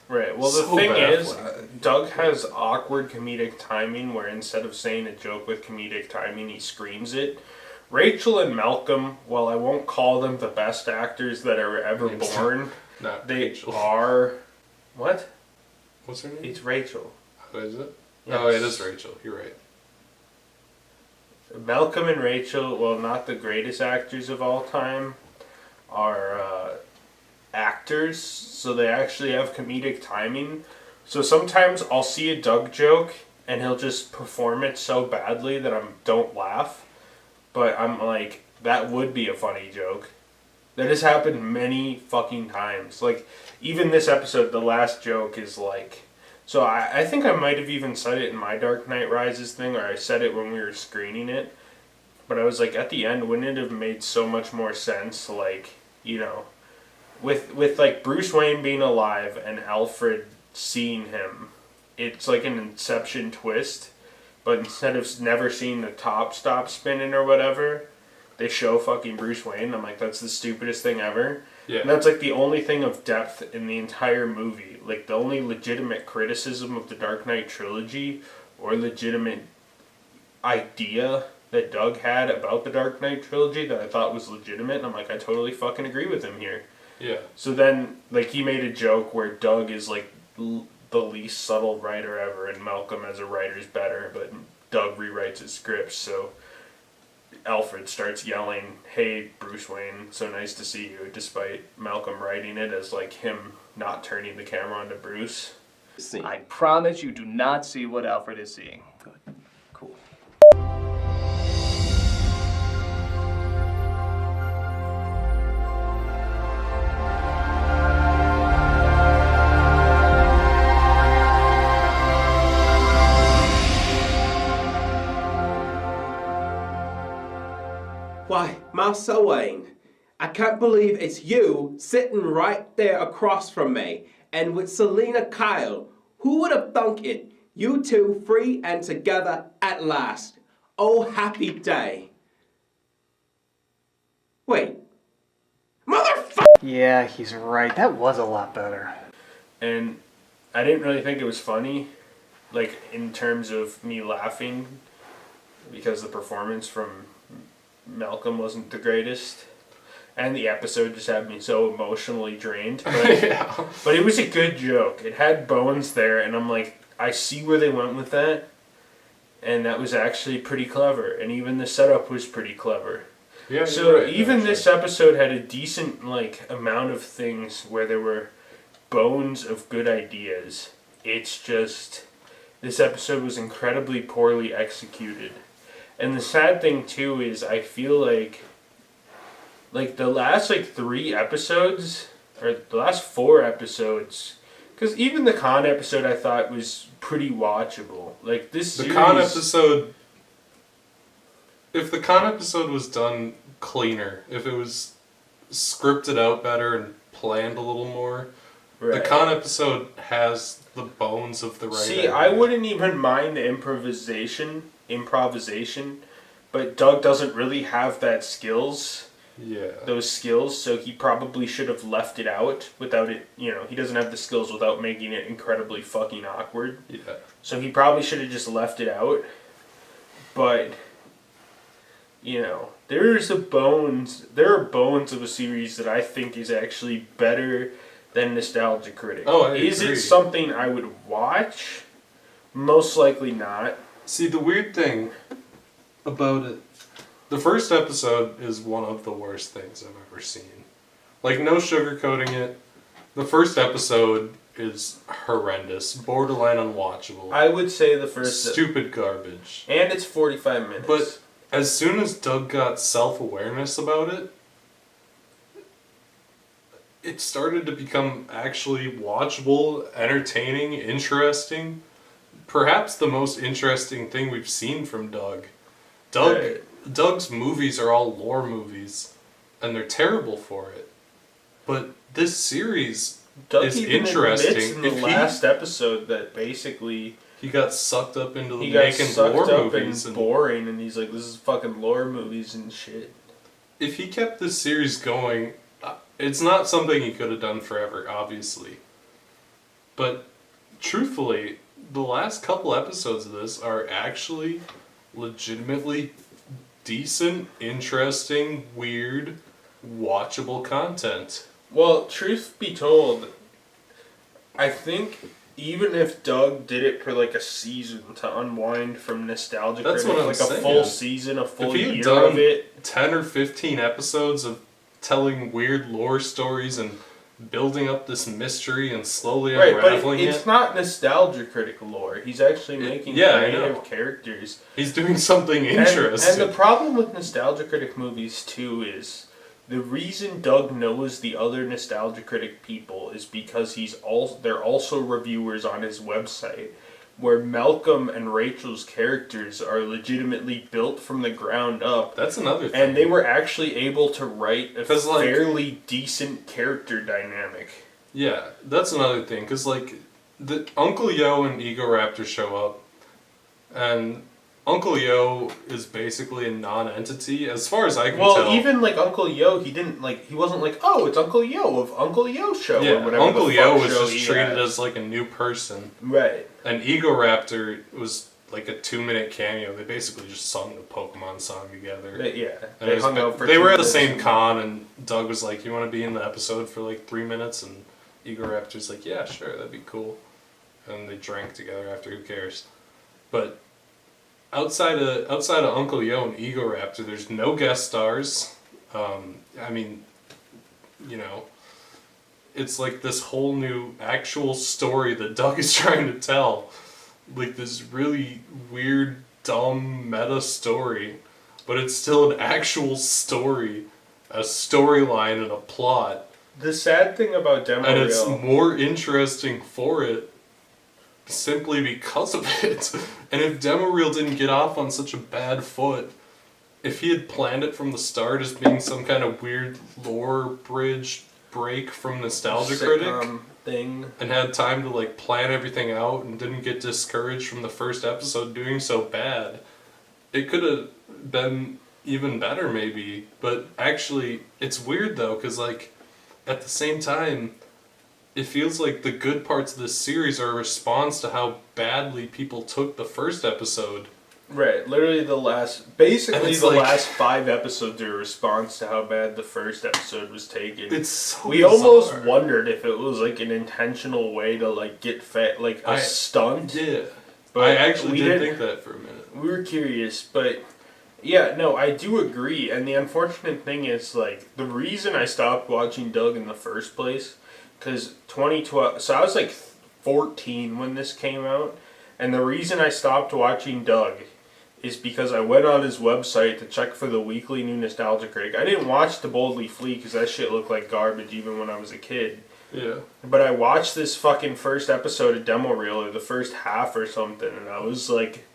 Right, well the so thing baffling. is, Doug has awkward comedic timing where instead of saying a joke with comedic timing, he screams it. Rachel and Malcolm, while I won't call them the best actors that are ever born, they are... What? What's her name? It's Rachel. What is it? Yes. Oh, it is Rachel. You're right. Malcolm and Rachel, well, not the greatest actors of all time, are actors, so they actually have comedic timing. So sometimes I'll see a Doug joke, and he'll just perform it so badly that I don't laugh. but I'm like, that would be a funny joke. That has happened many fucking times. Like, even this episode, the last joke is like... So I think I might have even said it in my Dark Knight Rises thing, or I said it when we were screening it. But I was like, at the end, wouldn't it have made so much more sense, like, you know, with like Bruce Wayne being alive and Alfred seeing him, it's like an Inception twist, but instead of never seeing the top stop spinning or whatever, they show fucking Bruce Wayne. I'm like, that's the stupidest thing ever. Yeah. And that's like the only thing of depth in the entire movie. Like, the only legitimate criticism of the Dark Knight trilogy, or legitimate idea that Doug had about the Dark Knight trilogy that I thought was legitimate, and I'm like, I totally fucking agree with him here. Yeah. So then, like, he made a joke where Doug is like the least subtle writer ever, and Malcolm as a writer's better, but Doug rewrites his scripts, so Alfred starts yelling, "Hey, Bruce Wayne, so nice to see you," despite Malcolm writing it as like him not turning the camera onto Bruce. I promise you do not see what Alfred is seeing. Good. Cool. Why, Master Wayne, I can't believe it's you sitting right there across from me, and with Selena Kyle. Who would have thunk it? You two free and together at last. Oh, happy day. Wait. Motherfucker! Yeah, he's right. That was a lot better. And I didn't really think it was funny, like, in terms of me laughing, because the performance from Malcolm wasn't the greatest. And the episode just had me so emotionally drained. But, Yeah. But it was a good joke. It had bones there, and I'm like, I see where they went with that. And that was actually pretty clever. And even the setup was pretty clever. Yeah, so you're right, even actually. this episode had a decent like amount of things where there were bones of good ideas. It's just, this episode was incredibly poorly executed. And the sad thing too is I feel like the last like 3 episodes, or the last 4 episodes, because even the Con episode I thought was pretty watchable. Like this The series, Con episode, if the Con episode was done cleaner, if it was scripted out better and planned a little more, the Right. Con episode has the bones of the right See, idea. I wouldn't even mind the improvisation, but Doug doesn't really have that skills. Yeah. Those skills, so he probably should have left it out without it, you know, he doesn't have the skills without making it incredibly fucking awkward. Yeah. So he probably should have just left it out. But, you know, there are bones of a series that I think is actually better than Nostalgia Critic. Oh, I Is agree. it something I would watch? Most likely not. See, the weird thing about it, the first episode is one of the worst things I've ever seen. Like, no sugarcoating it. The first episode is horrendous, borderline unwatchable. I would say the first... Stupid garbage. And it's 45 minutes. But as soon as Doug got self-awareness about it, it started to become actually watchable, entertaining, interesting. Perhaps the most interesting thing we've seen from Doug. Doug's movies are all lore movies, and they're terrible for it. But this series Doug is even interesting. admits in the last episode that basically he got sucked up into the he got making sucked lore up movies, and boring, and he's like, "This is fucking lore movies and shit." if he kept this series going, it's not something he could have done forever, obviously. But truthfully, the last couple episodes of this are actually legitimately decent, interesting, weird, watchable content. Well, truth be told, I think even if Doug did it for like a season to unwind from nostalgia, That's critic, what I'm like saying. a full season, a full If he had year done of it, 10 or 15 episodes of telling weird lore stories and building up this mystery and slowly Right, but unraveling it's not nostalgia critic lore. He's actually making I know. creative characters. He's doing something interesting. And the problem with nostalgia critic movies too is the reason Doug knows the other nostalgia critic people is because they're also reviewers on his website, where Malcolm and Rachel's characters are legitimately built from the ground up. That's another thing. And they were actually able to write a 'Cause, like- fairly decent character dynamic. Yeah, that's another thing, because, like, the Uncle Yo and Ego Raptor show up, and Uncle Yo is basically a non-entity, as far as I can tell. Well, even, like, Uncle Yo, he wasn't like, oh, it's Uncle Yo of Uncle Yo Show, Yeah, or whatever Uncle the Yo fuck was show just he treated had. as, like, a new person. Right. And Ego Raptor was, like, a 2-minute cameo. They basically just sung the Pokemon song together. Yeah, And they hung out for they 2 were at the minutes. same con, and Doug was like, you want to be in the episode for, like, 3 minutes? And Ego Raptor's like, yeah, sure, that'd be cool. And they drank together after, who cares? But outside of Uncle Yo and Ego Raptor, there's no guest stars. I mean, you know, it's like this whole new actual story that Doug is trying to tell. Like this really weird, dumb meta story, but it's still an actual story, a storyline and a plot. The sad thing about Demo And it's Reel... more interesting for it simply because of it. And if Demo Reel didn't get off on such a bad foot, if he had planned it from the start as being some kind of weird lore bridge break from Nostalgia Critic thing, and had time to like plan everything out and didn't get discouraged from the first episode doing so bad, it could have been even better maybe. But actually, it's weird though, because like at the same time, it feels like the good parts of this series are a response to how badly people took the first episode. Right, literally the last 5 episodes are a response to how bad the first episode was taken. It's so we bizarre. almost wondered if it was like an intentional way to like get like a stunt. Yeah, but I actually we did think that for a minute. We were curious, but yeah, no, I do agree. And the unfortunate thing is like the reason I stopped watching Doug in the first place, because 2012. So I was like 14 when this came out, and the reason I stopped watching Doug is because I went on his website to check for the weekly new Nostalgia Critic. I didn't watch The Boldly Flee because that shit looked like garbage even when I was a kid. Yeah. But I watched this fucking first episode of Demo Reel, or the first half or something, and I was like,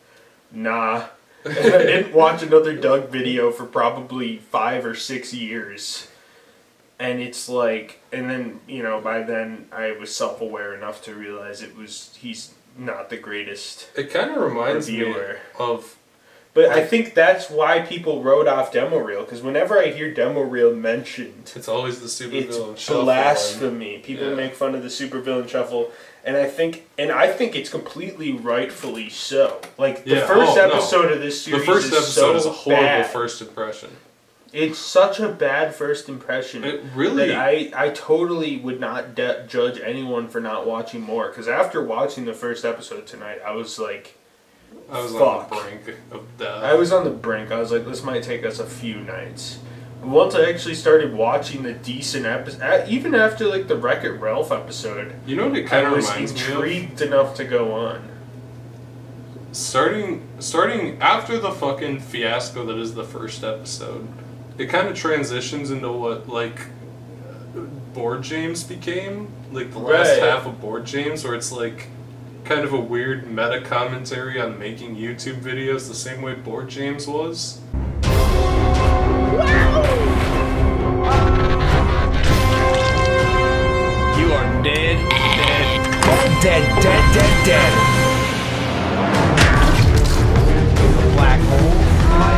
nah. And I didn't watch another Doug video for probably 5 or 6 years. And it's like, and then, you know, by then I was self-aware enough to realize he's not the greatest It kind of reminds me of... But I think that's why people wrote off Demo Reel, because whenever I hear Demo Reel mentioned, it's always the supervillain it's shuffle. blasphemy. People Yeah. make fun of the supervillain shuffle, and I think it's completely rightfully so. Like the first episode of this series, the first episode is a horrible bad. first impression. It's such a bad first impression. It really... That I totally would not judge anyone for not watching more, because after watching the first episode tonight, I was like, I was fuck. on the brink of death. I was on the brink. I was like, this might take us a few nights. But once I actually started watching the decent episode, even after like the Wreck-It Ralph episode, you know what it kind of I was reminds me of? intrigued enough to go on. Starting after the fucking fiasco that is the first episode, it kind of transitions into what like Board James became, like the last Right. half of Board James, where it's like kind of a weird meta commentary on making YouTube videos the same way Board James was. You are dead, dead. Black hole, my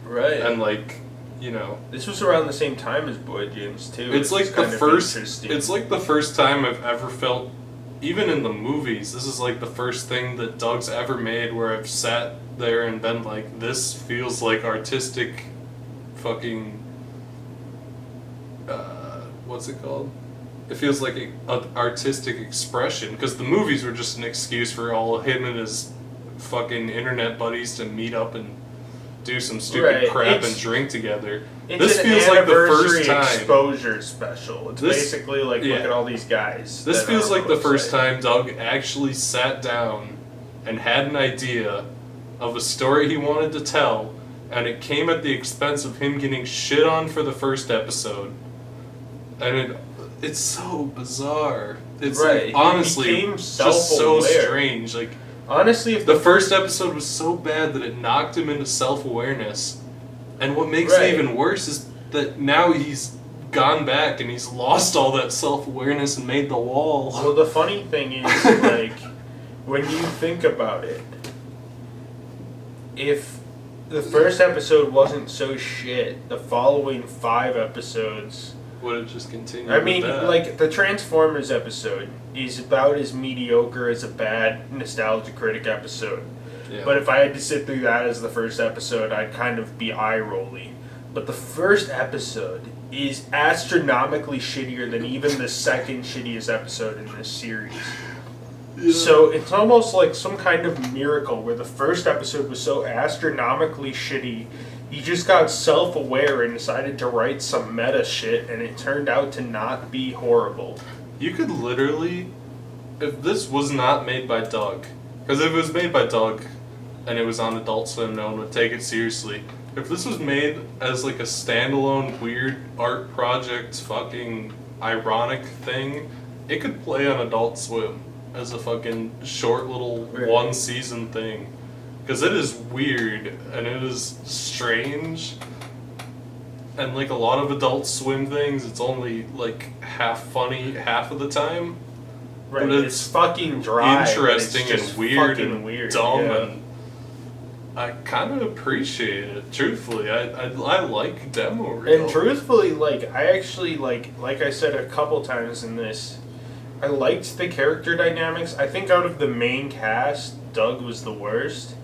Right. And like, you know, This was around the same time as Boy James too. it's which like is the kind of first. interesting. It's like the first time I've ever felt, even in the movies. This is like the first thing that Doug's ever made where I've sat there and been like, this feels like artistic, fucking. What's it called? It feels like an artistic expression, because the movies were just an excuse for all him and his fucking internet buddies to meet up and do some stupid crap and drink together. It's an anniversary exposure special. It's basically like, look at all these guys. This feels like the first time Doug actually sat down and had an idea of a story he wanted to tell, and it came at the expense of him getting shit on for the first episode. And it's so bizarre. It's like, honestly just so strange. Like, honestly, if the first episode was so bad that it knocked him into self-awareness. And what makes it even worse is that now he's gone back and he's lost all that self-awareness and made the wall. Well, the funny thing is, like, when you think about it, if the first episode wasn't so shit, the following 5 episodes would have just continued. I mean, with that. like, the Transformers episode is about as mediocre as a bad Nostalgia Critic episode. Yeah. But if I had to sit through that as the first episode, I'd kind of be eye-rolly. But the first episode is astronomically shittier than even the second shittiest episode in this series. Yeah. So it's almost like some kind of miracle where the first episode was so astronomically shitty, he just got self-aware and decided to write some meta shit, and it turned out to not be horrible. You could literally, if this was not made by Doug, because if it was made by Doug and it was on Adult Swim, no one would take it seriously. If this was made as like a standalone weird art project fucking ironic thing, it could play on Adult Swim as a fucking short little one season thing. Because it is weird and it is strange. And like a lot of Adult Swim things, it's only like half funny half of the time. Right, But it's fucking dry. Interesting It's just and weird fucking and weird, dumb, yeah. and I kind of appreciate it. Truthfully, I like demo reel. And truthfully, like, I actually, like I said a couple times in this, I liked the character dynamics. I think out of the main cast, Doug was the worst.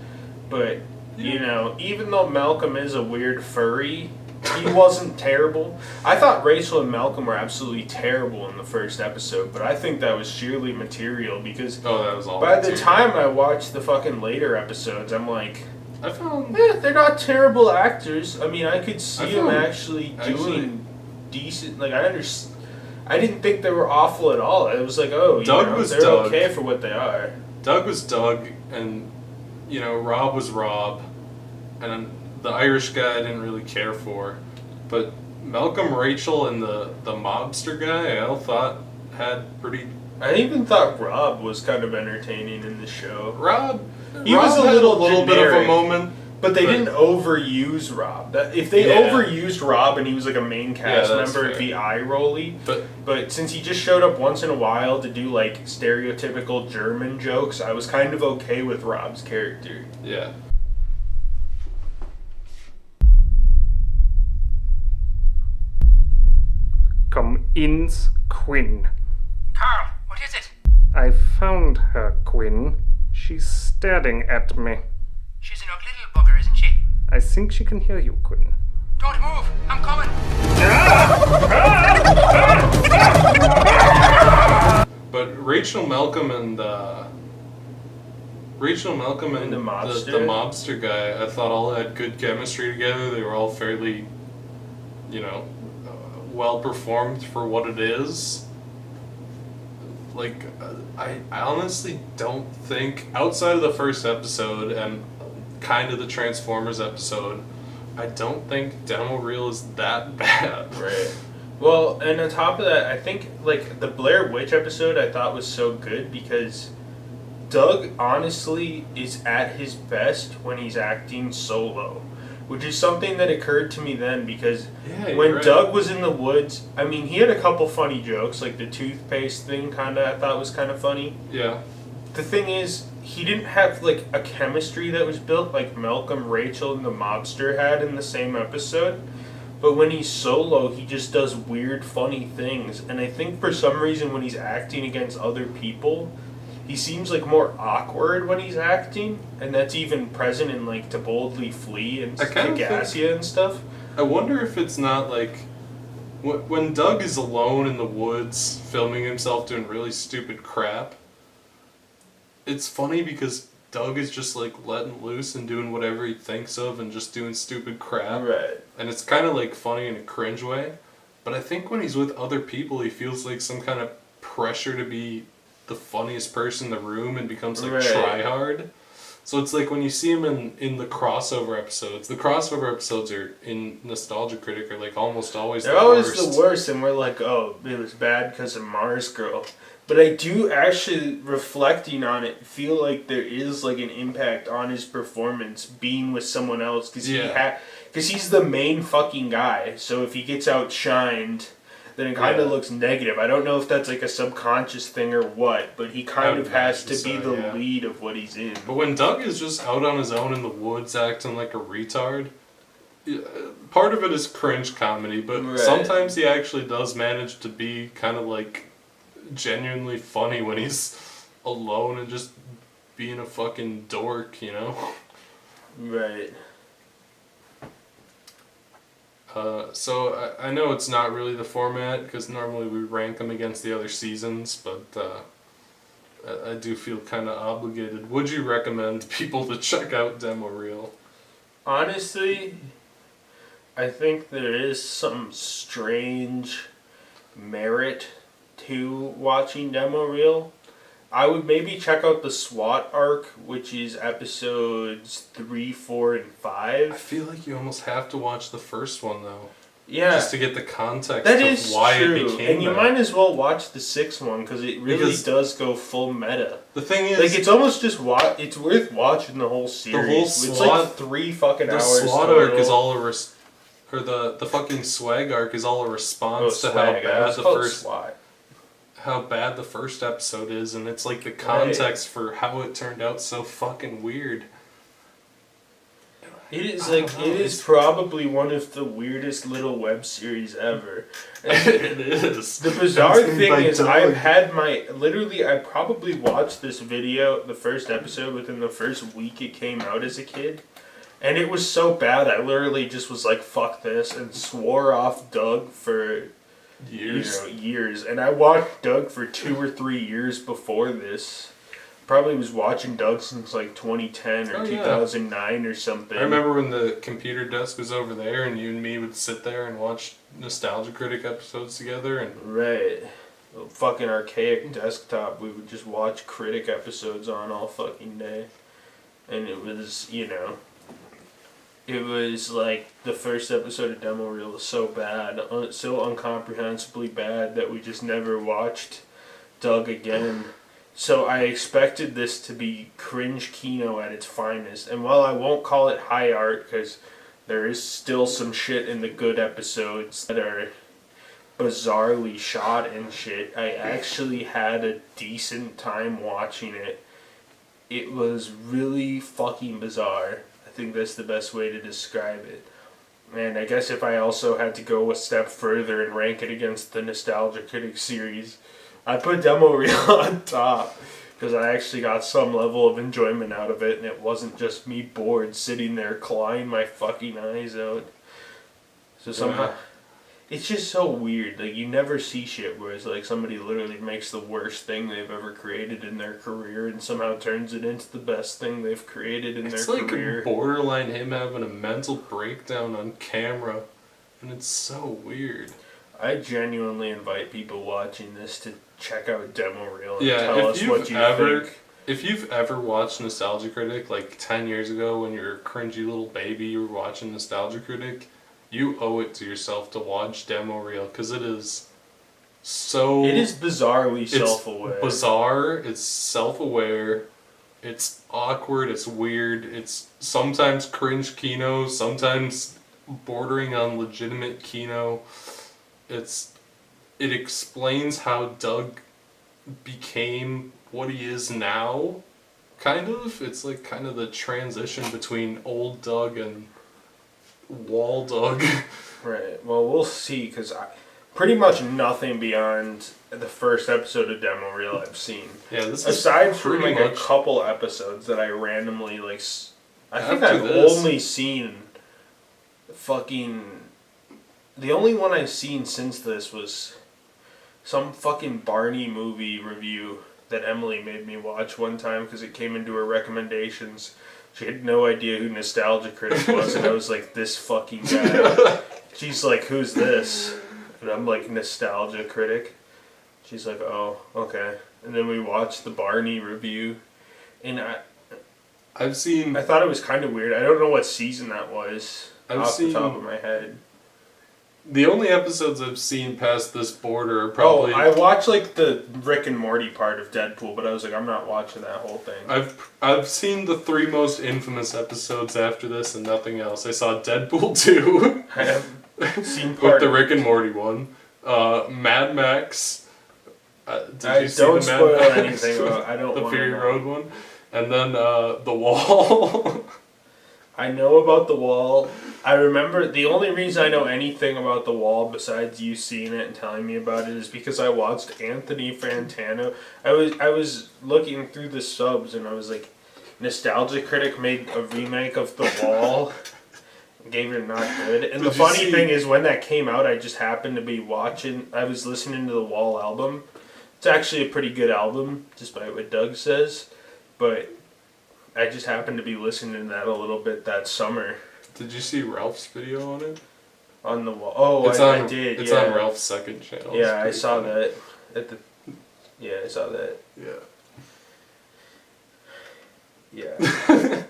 But, you know, even though Malcolm is a weird furry, he wasn't terrible. I thought Rachel and Malcolm were absolutely terrible in the first episode, but I think that was sheerly material because that was all by the material. time I watched the fucking later episodes, I'm like, I found they're not terrible actors. I mean, I could see them found- actually doing decent. Like, I didn't think they were awful at all. It was like, oh, Doug was they're Doug. okay for what they are. Doug was Doug, and you know, Rob was Rob, and the Irish guy I didn't really care for, but Malcolm, Rachel, and the mobster guy I all thought had pretty. I even thought Rob was kind of entertaining in the show. Rob was a had little bit of a generic, moment, but they didn't overuse Rob. If they overused Rob and he was like a main cast Yeah, that's member, it'd fair. be eye-rolly. But since he just showed up once in a while to do like stereotypical German jokes, I was kind of okay with Rob's character. Yeah. Come ins, Quinn. Carl, what is it? I found her, Quinn. She's staring at me. She's an ugly little bugger, isn't she? I think she can hear you, Quinn. Don't move, I'm coming. But Rachel, Malcolm, and the mobster guy, I thought all had good chemistry together. They were all fairly, you know, well performed for what it is. Like, I honestly don't think, outside of the first episode and kind of the Transformers episode, I don't think demo reel is that bad. Right. Well, and on top of that, I think like the Blair Witch episode I thought was so good because Doug honestly is at his best when he's acting solo, which is something that occurred to me then because you're when right. Doug was in the woods, I mean, he had a couple funny jokes, like the toothpaste thing kind of I thought was kind of funny. Yeah. The thing is, he didn't have like a chemistry that was built like Malcolm, Rachel, and the mobster had in the same episode. But when he's solo, he just does weird, funny things. And I think for some reason when he's acting against other people, he seems like more awkward when he's acting. And that's even present in like To Boldly Flee and I kind of Gassia and stuff. I wonder if it's not like when Doug is alone in the woods filming himself doing really stupid crap, it's funny because Doug is just like letting loose and doing whatever he thinks of and just doing stupid crap. Right. And it's kind of like funny in a cringe way. But I think when he's with other people, he feels like some kind of pressure to be the funniest person in the room and becomes like try hard. So it's like when you see him in the crossover episodes are in Nostalgia Critic are like almost always They're the always worst. the worst, and we're like, oh, it was bad because of Mars Girl. But I do actually, reflecting on it, feel like there is like an impact on his performance being with someone else because he's the main fucking guy. So if he gets outshined, then it kind of looks negative. I don't know if that's like a subconscious thing or what, but he kind of has to be the lead of what he's in. But when Doug is just out on his own in the woods acting like a retard, part of it is cringe comedy, but sometimes he actually does manage to be kind of like genuinely funny when he's alone and just being a fucking dork, you know? Right. So I know it's not really the format because normally we rank them against the other seasons, but I do feel kind of obligated. Would you recommend people to check out Demo Reel? Honestly, I think there is some strange merit to watching Demo Reel. I would maybe check out the SWAT arc, which is episodes 3, 4, and 5. I feel like you almost have to watch the first one though. Yeah. Just to get the context That of is why true. it became And you that. might as well watch the 6th one because it really does go full meta. The thing is, like it's almost just it's worth watching the whole series. The whole it's SWAT, like 3 fucking the hours. SWAT total. arc is all the fucking swag arc is all a response to Swag. how bad the first episode is, and it's like the context for how it turned out so fucking weird. It is probably one of the weirdest little web series ever. It is. The bizarre It's thing by is Doug. I probably watched this video, the first episode, within the first week it came out as a kid. And it was so bad, I literally just was like, fuck this, and swore off Doug for years. And I watched Doug for 2 or 3 years before this. Probably was watching Doug since like 2010 or 2009 or something. I remember when the computer desk was over there and you and me would sit there and watch Nostalgia Critic episodes together. And Right. A fucking archaic desktop we would just watch Critic episodes on all fucking day. And it was, it was like the first episode of Demo Reel was so bad, so incomprehensibly bad that we just never watched Doug again. So I expected this to be cringe Kino at its finest. And while I won't call it high art, because there is still some shit in the good episodes that are bizarrely shot and shit, I actually had a decent time watching it. It was really fucking bizarre. I think that's the best way to describe it. And I guess if I also had to go a step further and rank it against the Nostalgia Critic series, I'd put Demo Reel on top. Because I actually got some level of enjoyment out of it, and it wasn't just me bored sitting there clawing my fucking eyes out. So somehow, it's just so weird. Like, you never see shit where it's like somebody literally makes the worst thing they've ever created in their career and somehow turns it into the best thing they've created in their career. It's like borderline him having a mental breakdown on camera, and it's so weird. I genuinely invite people watching this to check out Demo Reel and tell us what you think. If you've ever watched Nostalgia Critic, like 10 years ago when you were a cringy little baby, you were watching Nostalgia Critic, you owe it to yourself to watch Demo Reel, because it is so... It is bizarrely self-aware. It's bizarre, it's self-aware, it's awkward, it's weird, it's sometimes cringe Kino, sometimes bordering on legitimate Kino. It explains how Doug became what he is now, kind of. It's like kind of the transition between old Doug and wall Doug. Right. Well, we'll see, because pretty much nothing beyond the first episode of Demo Reel I've seen. Yeah, this is aside from like pretty a couple episodes that I randomly I think After I've this- only seen fucking the only one I've seen since this was some fucking Barney movie review that Emily made me watch one time because it came into her recommendations. She had no idea who Nostalgia Critic was, and I was like, this fucking guy. She's like, who's this? And I'm like, Nostalgia Critic. She's like, oh, okay. And then we watched the Barney review, and I thought it was kind of weird. I don't know what season that was off the top of my head. The only episodes I've seen past this border are probably... Oh, I watched like the Rick and Morty part of Deadpool, but I was like, I'm not watching that whole thing. I've seen the 3 most infamous episodes after this and nothing else. I saw Deadpool 2. I have seen part with the Rick and Morty one. Mad Max. Did you see don't the Mad spoil Max? anything. I don't The wanna Fury know. Road one. And then The Wall. I know about The Wall. I remember the only reason I know anything about The Wall besides you seeing it and telling me about it is because I watched Anthony Fantano. I was looking through the subs and I was like, Nostalgia Critic made a remake of The Wall. Gave it not good. And the funny thing is when that came out, I just happened to be I was listening to The Wall album. It's actually a pretty good album, despite what Doug says. But I just happened to be listening to that a little bit that summer. Did you see Ralph's video on it? On The Wall? Oh, I did. It's yeah. on Ralph's second channel. Yeah, I saw that. Yeah, I saw that. Yeah. Yeah.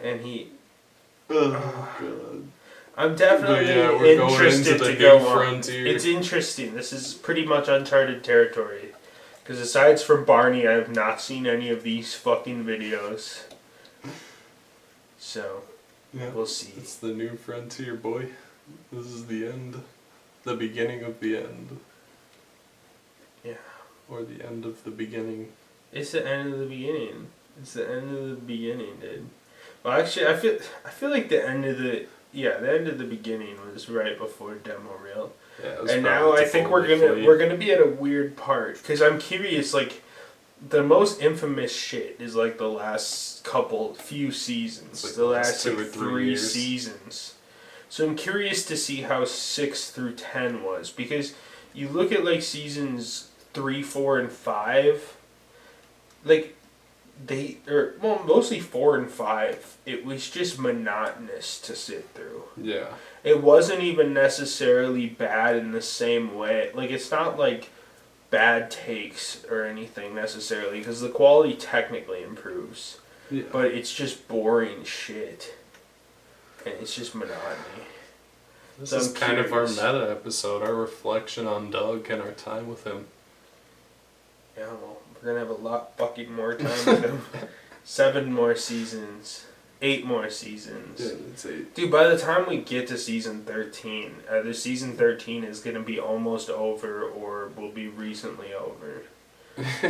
And he... Oh, God. I'm definitely we're going interested into the to go new on. frontier. It's interesting. This is pretty much uncharted territory. Because aside from Barney, I have not seen any of these fucking videos. So, we'll see. It's the new frontier, boy. This is the end. The beginning of the end. Yeah. Or the end of the beginning. It's the end of the beginning. It's the end of the beginning, dude. Well, actually, I feel like the end of the beginning was right before demo reel. Yeah, it was and now I think we're gonna be at a weird part because I'm curious. Like, the most infamous shit is like the last few seasons, like the last 2 or like 3 3 years. seasons. So I'm curious to see how 6 through 10 was because you look at like seasons 3, 4, and 5, like. Mostly 4 and 5, it was just monotonous to sit through. Yeah. It wasn't even necessarily bad in the same way. Like, it's not like bad takes or anything necessarily, because the quality technically improves. Yeah. But it's just boring shit. And it's just monotony. This So is I'm kind of our curious. meta episode, our reflection on Doug and our time with him. Yeah, well, we're gonna have a lot fucking more time with him. 7 more seasons. 8 more seasons. Yeah, it's 8. Dude, by the time we get to season 13, either season 13 is gonna be almost over or will be recently over.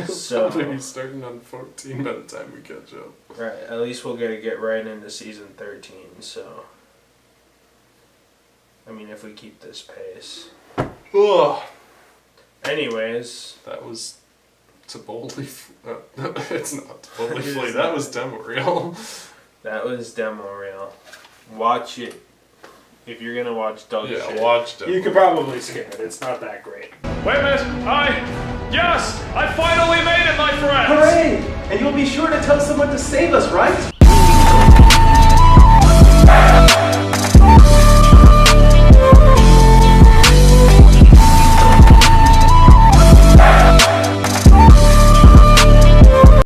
So probably be starting on 14 by the time we catch up. Right, at least we'll get right into season 13, so... I mean, if we keep this pace. Ugh. Anyways. That was... to boldly... it's not to boldly flee, that was demo reel. That was demo reel. Watch it. If you're gonna watch Doug shit. watch demo. You could probably skip it, it's not that great. Wait a minute, Yes! I finally made it, my friends! Hooray! And you'll be sure to tell someone to save us, right?